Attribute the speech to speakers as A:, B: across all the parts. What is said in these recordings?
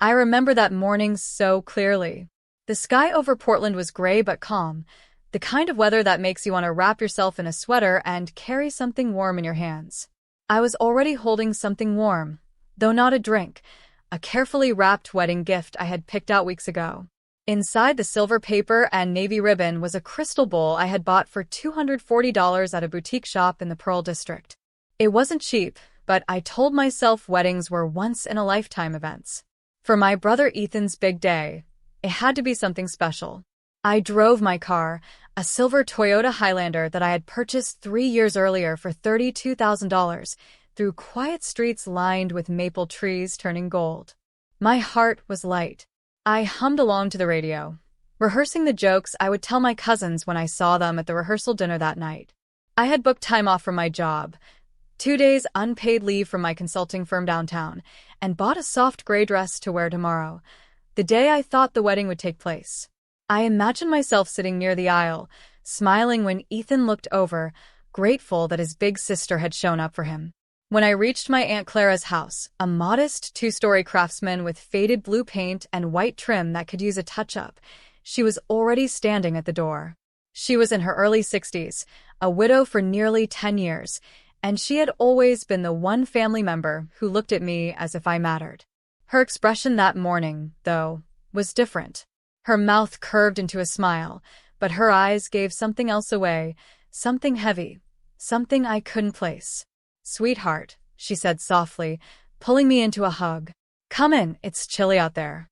A: I remember that morning so clearly. The sky over Portland was gray but calm, the kind of weather that makes you want to wrap yourself in a sweater and carry something warm in your hands. I was already holding something warm, though not a drink, a carefully wrapped wedding gift I had picked out weeks ago. Inside the silver paper and navy ribbon was a crystal bowl I had bought for $240 at a boutique shop in the Pearl District. It wasn't cheap, but I told myself weddings were once-in-a-lifetime events. For my brother Ethan's big day, it had to be something special. I drove my car, a silver Toyota Highlander that I had purchased 3 years earlier for $32,000, through quiet streets lined with maple trees turning gold. My heart was light. I hummed along to the radio, rehearsing the jokes I would tell my cousins when I saw them at the rehearsal dinner that night. I had booked time off from my job, 2 days unpaid leave from my consulting firm downtown, and bought a soft gray dress to wear tomorrow, the day I thought the wedding would take place. I imagined myself sitting near the aisle, smiling when Ethan looked over, grateful that his big sister had shown up for him. When I reached my Aunt Clara's house, a modest 2-story craftsman with faded blue paint and white trim that could use a touch-up, she was already standing at the door. She was in her early 60s, a widow for nearly 10 years, and she had always been the one family member who looked at me as if I mattered. Her expression that morning, though, was different. Her mouth curved into a smile, but her eyes gave something else away, something heavy, something I couldn't place. "Sweetheart," she said softly, pulling me into a hug. "Come in, it's chilly out there."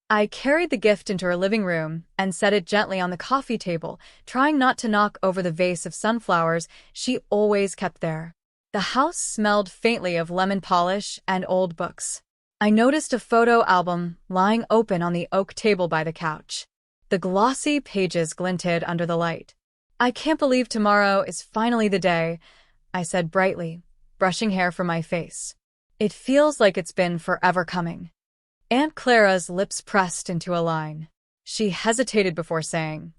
A: I carried the gift into her living room and set it gently on the coffee table, trying not to knock over the vase of sunflowers she always kept there. The house smelled faintly of lemon polish and old books. I noticed a photo album lying open on the oak table by the couch. The glossy pages glinted under the light. "I can't believe tomorrow is finally the day," I said brightly, brushing hair from my face. "It feels like it's been forever coming." Aunt Clara's lips pressed into a line. She hesitated before saying,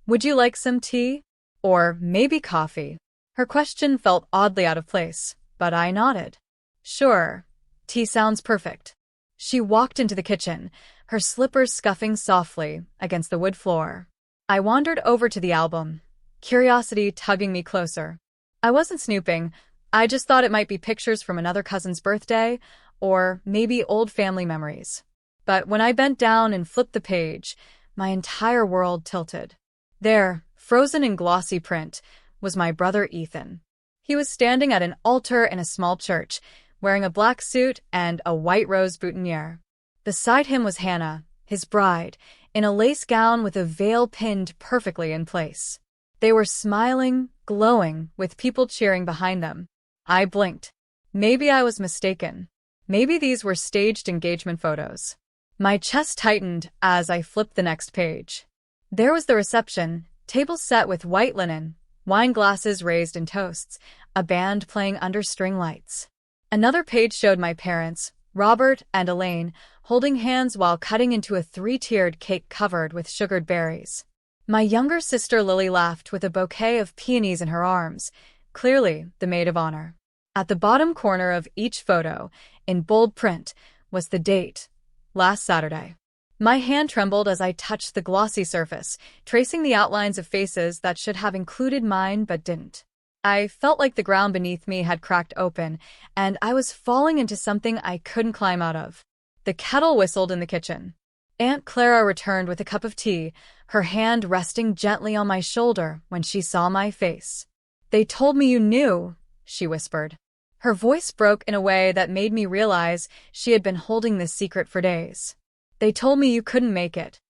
A: "Would you like some tea? Or maybe coffee?" Her question felt oddly out of place, but I nodded. "Sure, tea sounds perfect." She walked into the kitchen, her slippers scuffing softly against the wood floor. I wandered over to the album, curiosity tugging me closer. I wasn't snooping. I just thought it might be pictures from another cousin's birthday, or maybe old family memories. But when I bent down and flipped the page, my entire world tilted. There, frozen in glossy print, was my brother Ethan. He was standing at an altar in a small church, wearing a black suit and a white rose boutonniere. Beside him was Hannah, his bride, in a lace gown with a veil pinned perfectly in place. They were smiling, glowing, with people cheering behind them. I blinked. Maybe I was mistaken. Maybe these were staged engagement photos. My chest tightened as I flipped the next page. There was the reception, tables set with white linen, wine glasses raised in toasts, a band playing under string lights. Another page showed my parents, Robert and Elaine, holding hands while cutting into a 3-tiered cake covered with sugared berries. My younger sister Lily laughed with a bouquet of peonies in her arms, clearly the maid of honor. At the bottom corner of each photo, in bold print, was the date, last Saturday. My hand trembled as I touched the glossy surface, tracing the outlines of faces that should have included mine but didn't. I felt like the ground beneath me had cracked open, and I was falling into something I couldn't climb out of. The kettle whistled in the kitchen. Aunt Clara returned with a cup of tea, her hand resting gently on my shoulder when she saw my face. "They told me you knew," she whispered. Her voice broke in a way that made me realize she had been holding this secret for days. "They told me you couldn't make it."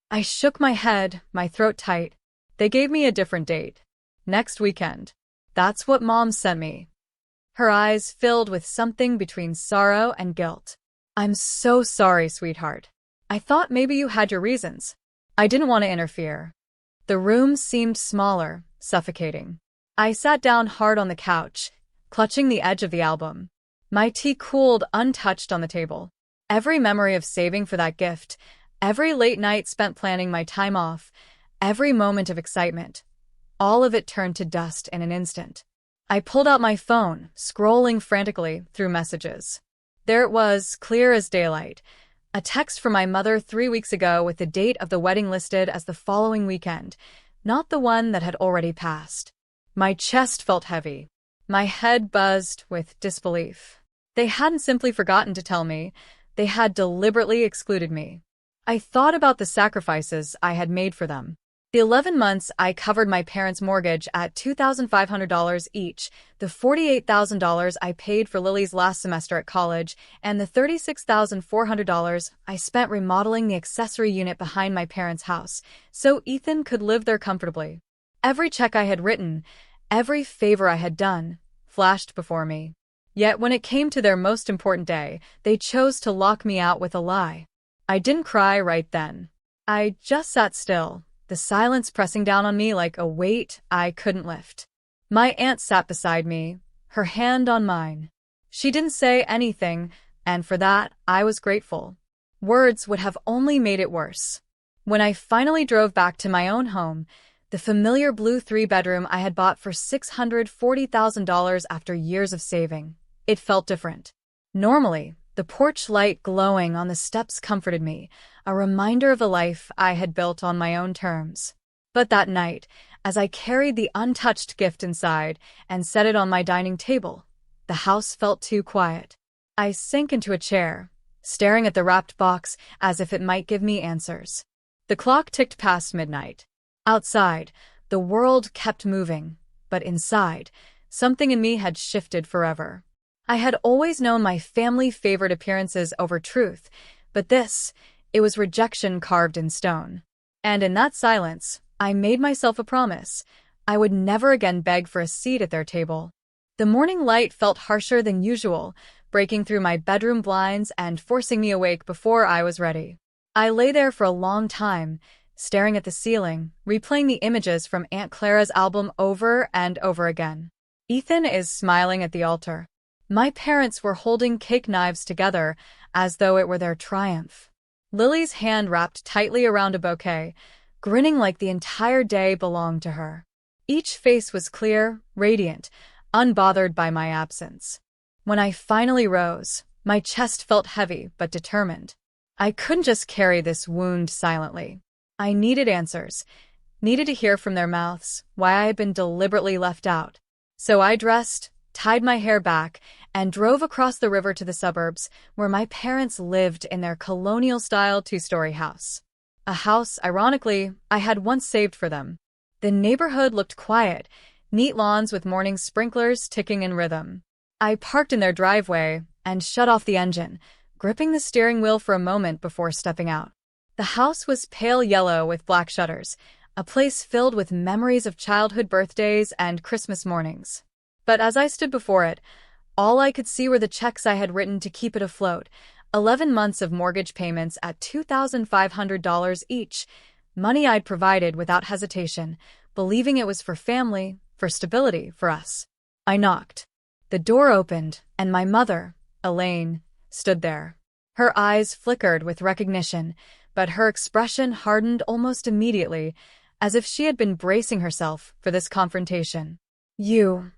A: I shook my head, my throat tight. "They gave me a different date. Next weekend. That's what Mom sent me." Her eyes filled with something between sorrow and guilt. "I'm so sorry, sweetheart. I thought maybe you had your reasons. I didn't want to interfere." The room seemed smaller, suffocating. I sat down hard on the couch, clutching the edge of the album. My tea cooled untouched on the table. Every memory of saving for that gift, every late night spent planning my time off, every moment of excitement, all of it turned to dust in an instant. I pulled out my phone, scrolling frantically through messages. There it was, clear as daylight, A text from my mother 3 weeks ago with the date of the wedding listed as the following weekend, not the one that had already passed. My chest felt heavy. My head buzzed with disbelief. They hadn't simply forgotten to tell me, they had deliberately excluded me. I thought about the sacrifices I had made for them. The 11 months I covered my parents' mortgage at $2,500 each, the $48,000 I paid for Lily's last semester at college, and the $36,400 I spent remodeling the accessory unit behind my parents' house, so Ethan could live there comfortably. Every check I had written, every favor I had done, flashed before me. Yet when it came to their most important day, they chose to lock me out with a lie. I didn't cry right then. I just sat still, the silence pressing down on me like a weight I couldn't lift. My aunt sat beside me, her hand on mine. She didn't say anything, and for that, I was grateful. Words would have only made it worse. When I finally drove back to my own home, the familiar blue 3-bedroom I had bought for $640,000 after years of saving, it felt different. Normally, the porch light glowing on the steps comforted me, a reminder of the life I had built on my own terms. But that night, as I carried the untouched gift inside and set it on my dining table, the house felt too quiet. I sank into a chair, staring at the wrapped box as if it might give me answers. The clock ticked past midnight. Outside, the world kept moving, but inside, something in me had shifted forever. I had always known my family favored appearances over truth, but it was rejection carved in stone. And in that silence, I made myself a promise. I would never again beg for a seat at their table. The morning light felt harsher than usual, breaking through my bedroom blinds and forcing me awake before I was ready. I lay there for a long time, staring at the ceiling, replaying the images from Aunt Clara's album over and over again. Ethan is smiling at the altar. My parents were holding cake knives together as though it were their triumph. Lily's hand wrapped tightly around a bouquet, grinning like the entire day belonged to her. Each face was clear, radiant, unbothered by my absence. When I finally rose, my chest felt heavy but determined. I couldn't just carry this wound silently. I needed answers, needed to hear from their mouths why I had been deliberately left out. So I dressed, tied my hair back, and drove across the river to the suburbs where my parents lived in their colonial-style 2-story house. A house, ironically, I had once saved for them. The neighborhood looked quiet, neat lawns with morning sprinklers ticking in rhythm. I parked in their driveway and shut off the engine, gripping the steering wheel for a moment before stepping out. The house was pale yellow with black shutters, a place filled with memories of childhood birthdays and Christmas mornings. But as I stood before it, all I could see were the checks I had written to keep it afloat, 11 months of mortgage payments at $2,500 each, money I'd provided without hesitation, believing it was for family, for stability, for us. I knocked. The door opened, and my mother, Elaine, stood there. Her eyes flickered with recognition, but her expression hardened almost immediately, as if she had been bracing herself for this confrontation. "You,"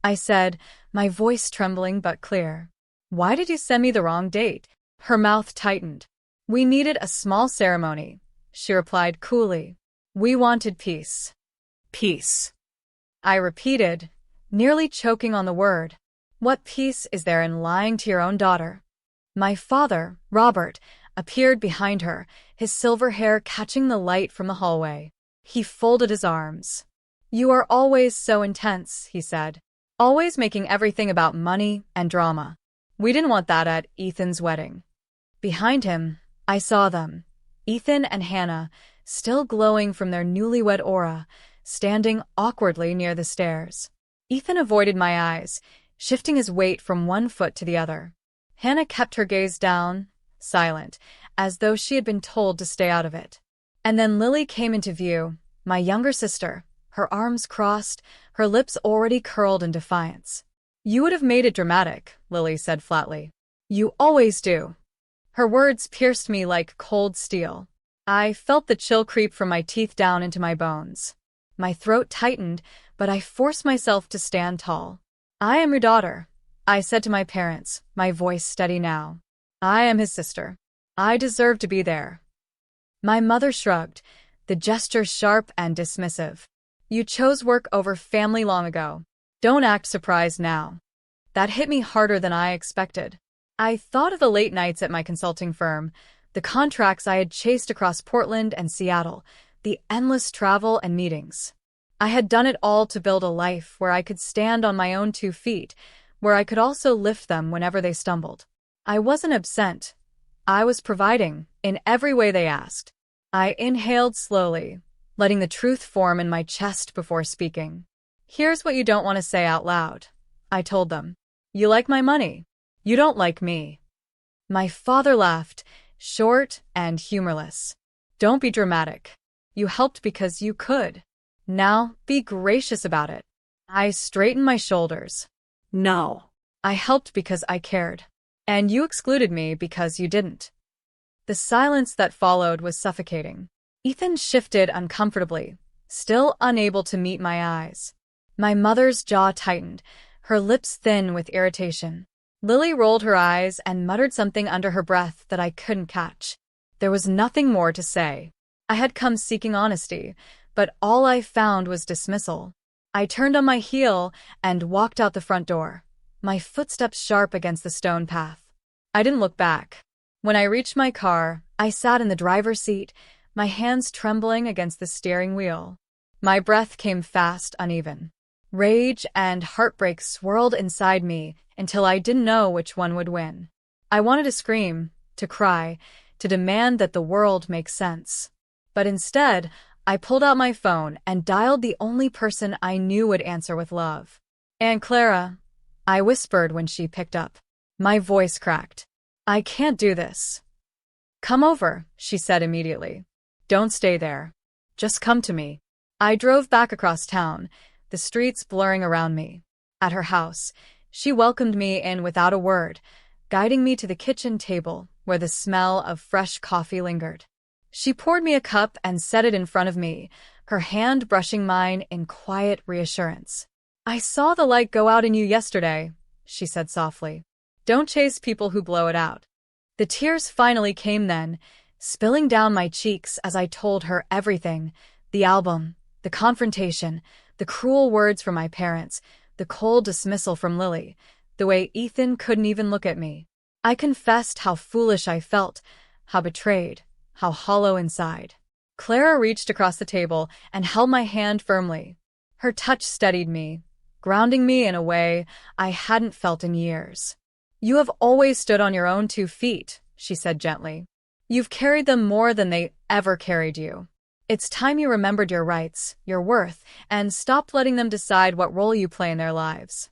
A: I said, my voice trembling but clear. "Why did you send me the wrong date?" Her mouth tightened. "We needed a small ceremony," she replied coolly. "We wanted peace." "Peace," I repeated, nearly choking on the word. "What peace is there in lying to your own daughter?" My father, Robert, appeared behind her, his silver hair catching the light from the hallway. He folded his arms. "You are always so intense," he said. "Always making everything about money and drama. We didn't want that at Ethan's wedding." Behind him, I saw them, Ethan and Hannah, still glowing from their newlywed aura, standing awkwardly near the stairs. Ethan avoided my eyes, shifting his weight from one foot to the other. Hannah kept her gaze down, silent, as though she had been told to stay out of it. And then Lily came into view, my younger sister, her arms crossed, her lips already curled in defiance. "You would have made it dramatic," Lily said flatly. "You always do." Her words pierced me like cold steel. I felt the chill creep from my teeth down into my bones. My throat tightened, but I forced myself to stand tall. "I am your daughter," I said to my parents, my voice steady now. "I am his sister. I deserve to be there. My mother shrugged, the gesture sharp and dismissive. You chose work over family long ago. Don't act surprised now. That hit me harder than I expected. I thought of the late nights at my consulting firm, the contracts I had chased across Portland and Seattle, the endless travel and meetings. I had done it all to build a life where I could stand on my own 2 feet, where I could also lift them whenever they stumbled. I wasn't absent. I was providing, in every way they asked. I inhaled slowly, letting the truth form in my chest before speaking. Here's what you don't want to say out loud, I told them. You like my money. You don't like me. My father laughed, short and humorless. Don't be dramatic. You helped because you could. Now, be gracious about it. I straightened my shoulders. No. I helped because I cared. And you excluded me because you didn't. The silence that followed was suffocating. Ethan shifted uncomfortably, still unable to meet my eyes. My mother's jaw tightened, her lips thin with irritation. Lily rolled her eyes and muttered something under her breath that I couldn't catch. There was nothing more to say. I had come seeking honesty, but all I found was dismissal. I turned on my heel and walked out the front door, my footsteps sharp against the stone path. I didn't look back. When I reached my car, I sat in the driver's seat, my hands trembling against the steering wheel. My breath came fast, uneven. Rage and heartbreak swirled inside me until I didn't know which one would win. I wanted to scream, to cry, to demand that the world make sense. But instead, I pulled out my phone and dialed the only person I knew would answer with love. Aunt Clara, I whispered when she picked up. My voice cracked. I can't do this. Come over, she said immediately. Don't stay there. Just come to me. I drove back across town, the streets blurring around me. At her house, she welcomed me in without a word, guiding me to the kitchen table where the smell of fresh coffee lingered. She poured me a cup and set it in front of me, her hand brushing mine in quiet reassurance. I saw the light go out in you yesterday, she said softly. Don't chase people who blow it out. The tears finally came then, spilling down my cheeks as I told her everything, the album, the confrontation, the cruel words from my parents, the cold dismissal from Lily, the way Ethan couldn't even look at me. I confessed how foolish I felt, how betrayed, how hollow inside. Clara reached across the table and held my hand firmly. Her touch steadied me, grounding me in a way I hadn't felt in years. You have always stood on your own 2 feet, she said gently. You've carried them more than they ever carried you. It's time you remembered your rights, your worth, and stopped letting them decide what role you play in their lives.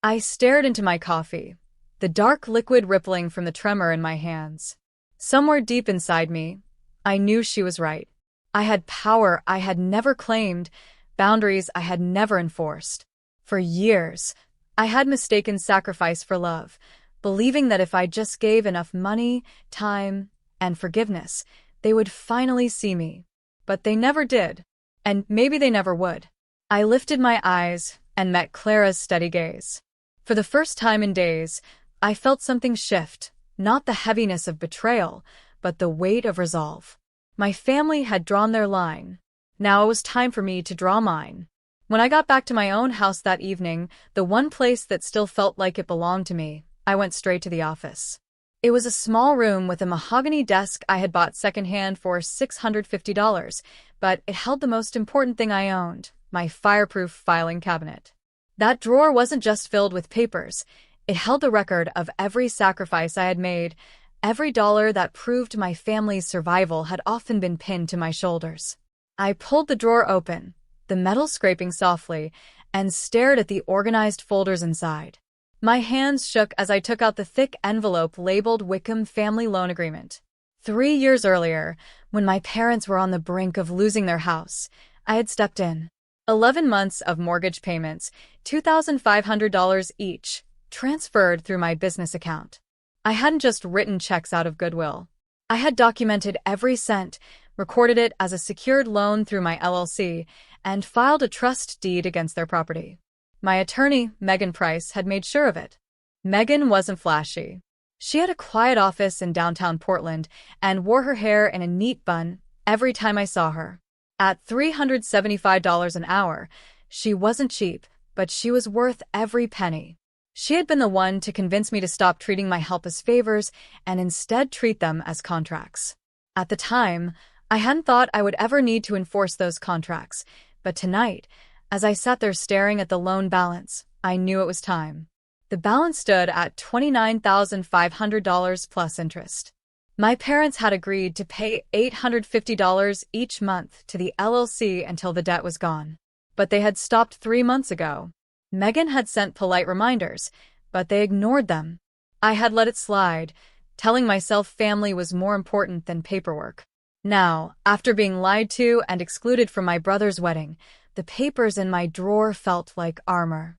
A: I stared into my coffee, the dark liquid rippling from the tremor in my hands. Somewhere deep inside me, I knew she was right. I had power I had never claimed, boundaries I had never enforced. For years, I had mistaken sacrifice for love, believing that if I just gave enough money, time, and forgiveness, they would finally see me. But they never did, and maybe they never would. I lifted my eyes and met Clara's steady gaze. For the first time in days, I felt something shift, not the heaviness of betrayal, but the weight of resolve. My family had drawn their line. Now it was time for me to draw mine. When I got back to my own house that evening, the one place that still felt like it belonged to me, I went straight to the office. It was a small room with a mahogany desk I had bought secondhand for $650, but it held the most important thing I owned, my fireproof filing cabinet. That drawer wasn't just filled with papers. It held the record of every sacrifice I had made. Every dollar that proved my family's survival had often been pinned to my shoulders. I pulled the drawer open, the metal scraping softly, and stared at the organized folders inside. My hands shook as I took out the thick envelope labeled Wickham Family Loan Agreement. 3 years earlier, when my parents were on the brink of losing their house, I had stepped in. 11 months of mortgage payments, $2,500 each, transferred through my business account. I hadn't just written checks out of goodwill. I had documented every cent, recorded it as a secured loan through my LLC, and filed a trust deed against their property. My attorney, Megan Price, had made sure of it. Megan wasn't flashy. She had a quiet office in downtown Portland and wore her hair in a neat bun every time I saw her. At $375 an hour, she wasn't cheap, but she was worth every penny. She had been the one to convince me to stop treating my help as favors and instead treat them as contracts. At the time, I hadn't thought I would ever need to enforce those contracts, but tonight, as I sat there staring at the loan balance, I knew it was time. The balance stood at $29,500 plus interest. My parents had agreed to pay $850 each month to the LLC until the debt was gone. But they had stopped 3 months ago. Megan had sent polite reminders, but they ignored them. I had let it slide, telling myself family was more important than paperwork. Now, after being lied to and excluded from my brother's wedding, the papers in my drawer felt like armor.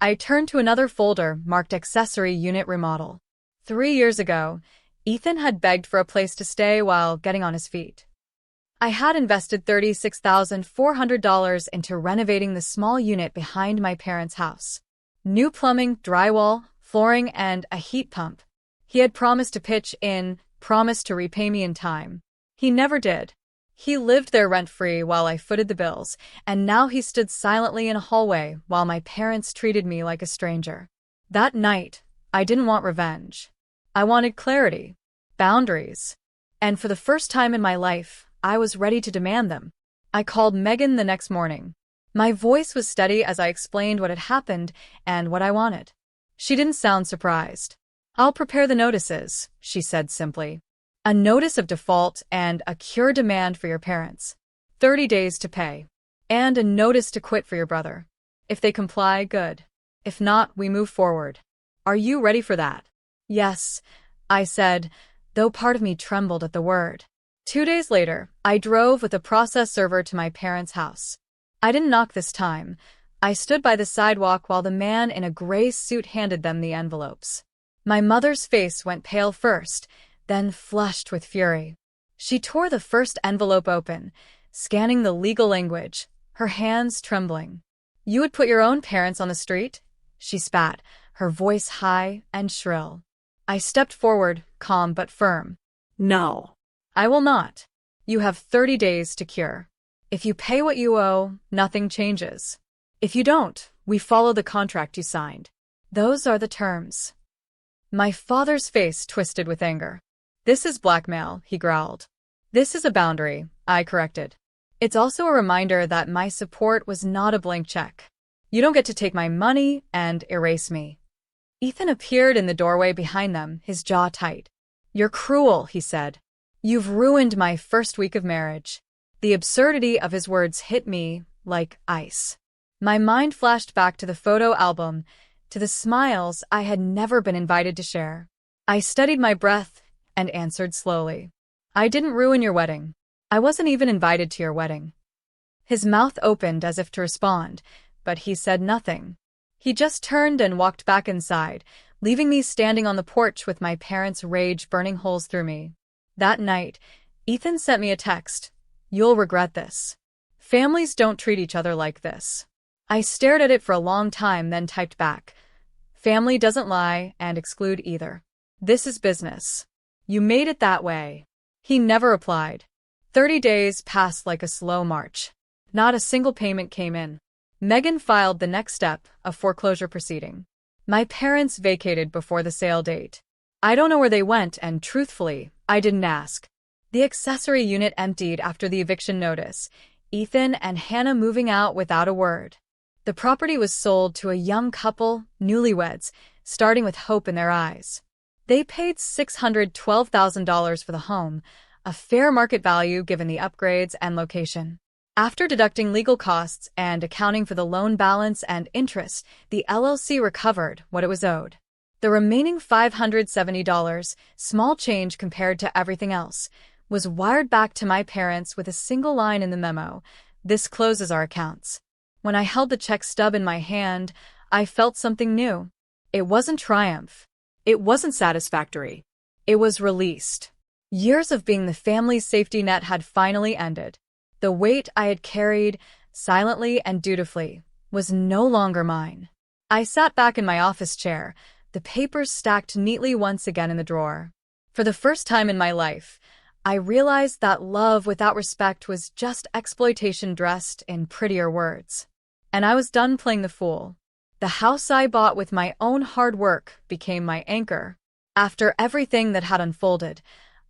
A: I turned to another folder marked Accessory Unit Remodel. 3 years ago, Ethan had begged for a place to stay while getting on his feet. I had invested $36,400 into renovating the small unit behind my parents' house. New plumbing, drywall, flooring, and a heat pump. He had promised to pitch in, promised to repay me in time. He never did. He lived there rent-free while I footed the bills, and now he stood silently in a hallway while my parents treated me like a stranger. That night, I didn't want revenge. I wanted clarity, boundaries, and for the first time in my life, I was ready to demand them. I called Megan the next morning. My voice was steady as I explained what had happened and what I wanted. She didn't sound surprised. "I'll prepare the notices," she said simply. "A notice of default and a cure demand for your parents. 30 days to pay. And a notice to quit for your brother. If they comply, good. If not, we move forward. Are you ready for that?" "Yes," I said, though part of me trembled at the word. 2 days later, I drove with a process server to my parents' house. I didn't knock this time. I stood by the sidewalk while the man in a gray suit handed them the envelopes. My mother's face went pale first, then flushed with fury. She tore the first envelope open, scanning the legal language, her hands trembling. "You would put your own parents on the street?" she spat, her voice high and shrill. I stepped forward, calm but firm. "No. I will not. You have 30 days to cure. If you pay what you owe, nothing changes. If you don't, we follow the contract you signed. Those are the terms." My father's face twisted with anger. "This is blackmail," he growled. "This is a boundary," I corrected. "It's also a reminder that my support was not a blank check. You don't get to take my money and erase me." Ethan appeared in the doorway behind them, his jaw tight. "You're cruel," he said. "You've ruined my first week of marriage." The absurdity of his words hit me like ice. My mind flashed back to the photo album, to the smiles I had never been invited to share. I studied my breath and answered slowly. "I didn't ruin your wedding. I wasn't even invited to your wedding." His mouth opened as if to respond, but he said nothing. He just turned and walked back inside, leaving me standing on the porch with my parents' rage burning holes through me. That night, Ethan sent me a text. "You'll regret this. Families don't treat each other like this." I stared at it for a long time, then typed back, "Family doesn't lie and exclude either. This is business. You made it that way." He never replied. 30 days passed like a slow march. Not a single payment came in. Megan filed the next step, a foreclosure proceeding. My parents vacated before the sale date. I don't know where they went, and truthfully, I didn't ask. The accessory unit emptied after the eviction notice, Ethan and Hannah moving out without a word. The property was sold to a young couple, newlyweds, starting with hope in their eyes. They paid $612,000 for the home, a fair market value given the upgrades and location. After deducting legal costs and accounting for the loan balance and interest, the LLC recovered what it was owed. The remaining $570, small change compared to everything else, was wired back to my parents with a single line in the memo: "This closes our accounts." When I held the check stub in my hand, I felt something new. It wasn't triumph. It wasn't satisfactory. It was released. Years of being the family's safety net had finally ended. The weight I had carried, silently and dutifully, was no longer mine. I sat back in my office chair, the papers stacked neatly once again in the drawer. For the first time in my life, I realized that love without respect was just exploitation dressed in prettier words. And I was done playing the fool. The house I bought with my own hard work became my anchor. After everything that had unfolded,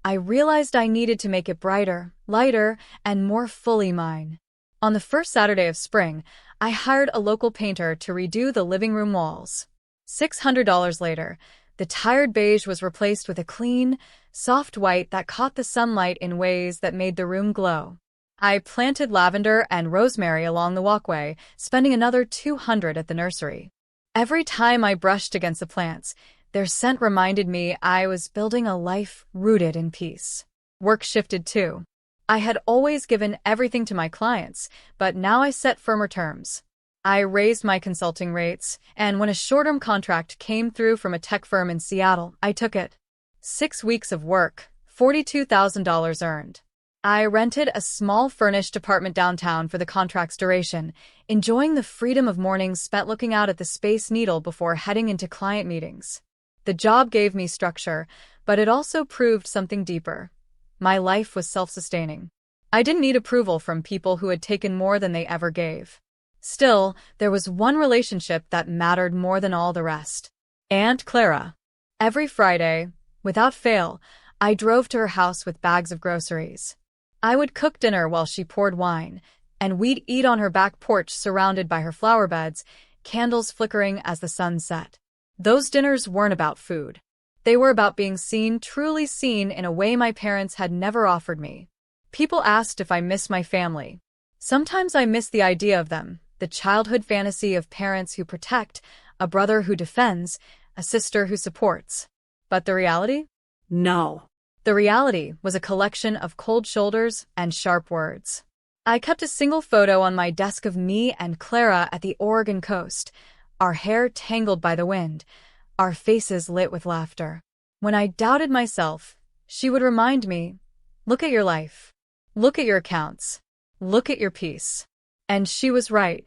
A: I realized I needed to make it brighter, lighter, and more fully mine. On the first Saturday of spring, I hired a local painter to redo the living room walls. $600 later, the tired beige was replaced with a clean, soft white that caught the sunlight in ways that made the room glow. I planted lavender and rosemary along the walkway, spending another $200 at the nursery. Every time I brushed against the plants, their scent reminded me I was building a life rooted in peace. Work shifted too. I had always given everything to my clients, but now I set firmer terms. I raised my consulting rates, and when a short-term contract came through from a tech firm in Seattle, I took it. 6 weeks of work, $42,000 earned. I rented a small furnished apartment downtown for the contract's duration, enjoying the freedom of mornings spent looking out at the Space Needle before heading into client meetings. The job gave me structure, but it also proved something deeper. My life was self-sustaining. I didn't need approval from people who had taken more than they ever gave. Still, there was one relationship that mattered more than all the rest. Aunt Clara. Every Friday, without fail, I drove to her house with bags of groceries. I would cook dinner while she poured wine, and we'd eat on her back porch surrounded by her flower beds, candles flickering as the sun set. Those dinners weren't about food. They were about being seen, truly seen in a way my parents had never offered me. People asked if I miss my family. Sometimes I miss the idea of them, the childhood fantasy of parents who protect, a brother who defends, a sister who supports. But the reality? No. The reality was a collection of cold shoulders and sharp words. I kept a single photo on my desk of me and Clara at the Oregon coast, our hair tangled by the wind, our faces lit with laughter. When I doubted myself, she would remind me, look at your life. Look at your accounts. Look at your peace. And she was right.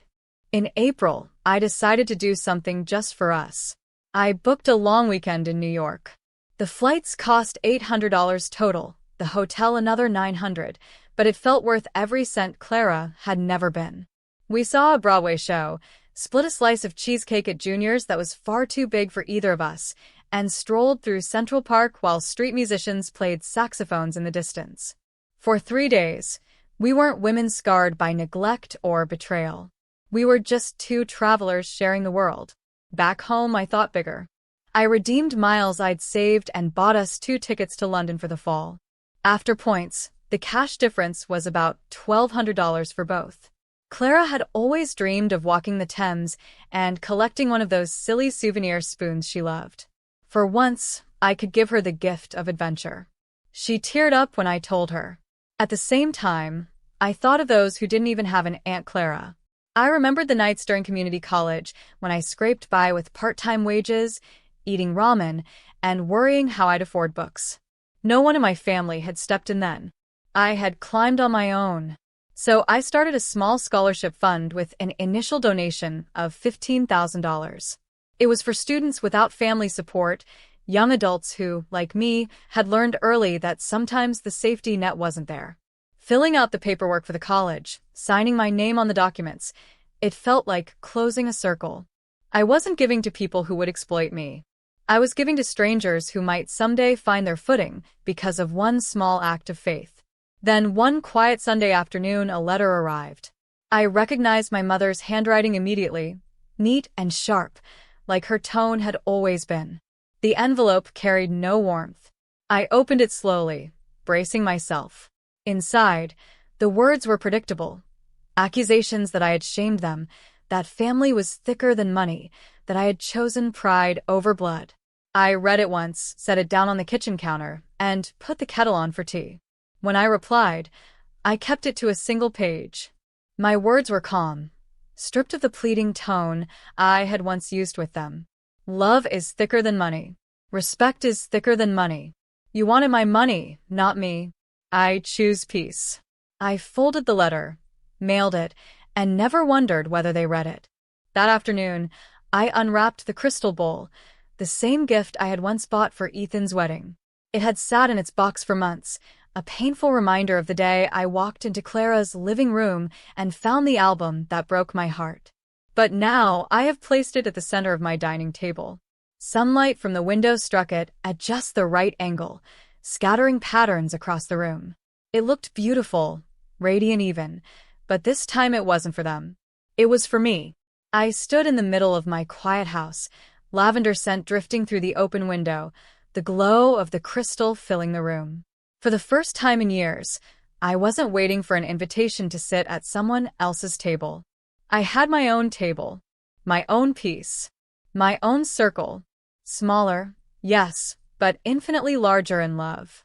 A: In April, I decided to do something just for us. I booked a long weekend in New York. The flights cost $800 total, the hotel another $900, but it felt worth every cent. Clara had never been. We saw a Broadway show, split a slice of cheesecake at Junior's that was far too big for either of us, and strolled through Central Park while street musicians played saxophones in the distance. For 3 days, we weren't women scarred by neglect or betrayal. We were just two travelers sharing the world. Back home, I thought bigger. I redeemed miles I'd saved and bought us 2 tickets to London for the fall. After points, the cash difference was about $1,200 for both. Clara had always dreamed of walking the Thames and collecting one of those silly souvenir spoons she loved. For once, I could give her the gift of adventure. She teared up when I told her. At the same time, I thought of those who didn't even have an Aunt Clara. I remembered the nights during community college when I scraped by with part-time wages, eating ramen, and worrying how I'd afford books. No one in my family had stepped in then. I had climbed on my own. So I started a small scholarship fund with an initial donation of $15,000. It was for students without family support, young adults who, like me, had learned early that sometimes the safety net wasn't there. Filling out the paperwork for the college, signing my name on the documents, it felt like closing a circle. I wasn't giving to people who would exploit me. I was giving to strangers who might someday find their footing because of one small act of faith. Then one quiet Sunday afternoon, a letter arrived. I recognized my mother's handwriting immediately, neat and sharp, like her tone had always been. The envelope carried no warmth. I opened it slowly, bracing myself. Inside, the words were predictable. Accusations that I had shamed them, that family was thicker than money, that I had chosen pride over blood. I read it once, set it down on the kitchen counter, and put the kettle on for tea. When I replied, I kept it to a single page. My words were calm, stripped of the pleading tone I had once used with them. Love is thicker than money. Respect is thicker than money. You wanted my money, not me. I choose peace. I folded the letter, mailed it, and never wondered whether they read it. That afternoon, I unwrapped the crystal bowl, the same gift I had once bought for Ethan's wedding. It had sat in its box for months, a painful reminder of the day I walked into Clara's living room and found the album that broke my heart. But now I have placed it at the center of my dining table. Sunlight from the window struck it at just the right angle, scattering patterns across the room. It looked beautiful, radiant even, but this time it wasn't for them. It was for me. I stood in the middle of my quiet house, lavender scent drifting through the open window, the glow of the crystal filling the room. For the first time in years, I wasn't waiting for an invitation to sit at someone else's table. I had my own table, my own piece, my own circle. Smaller, yes, but infinitely larger in love.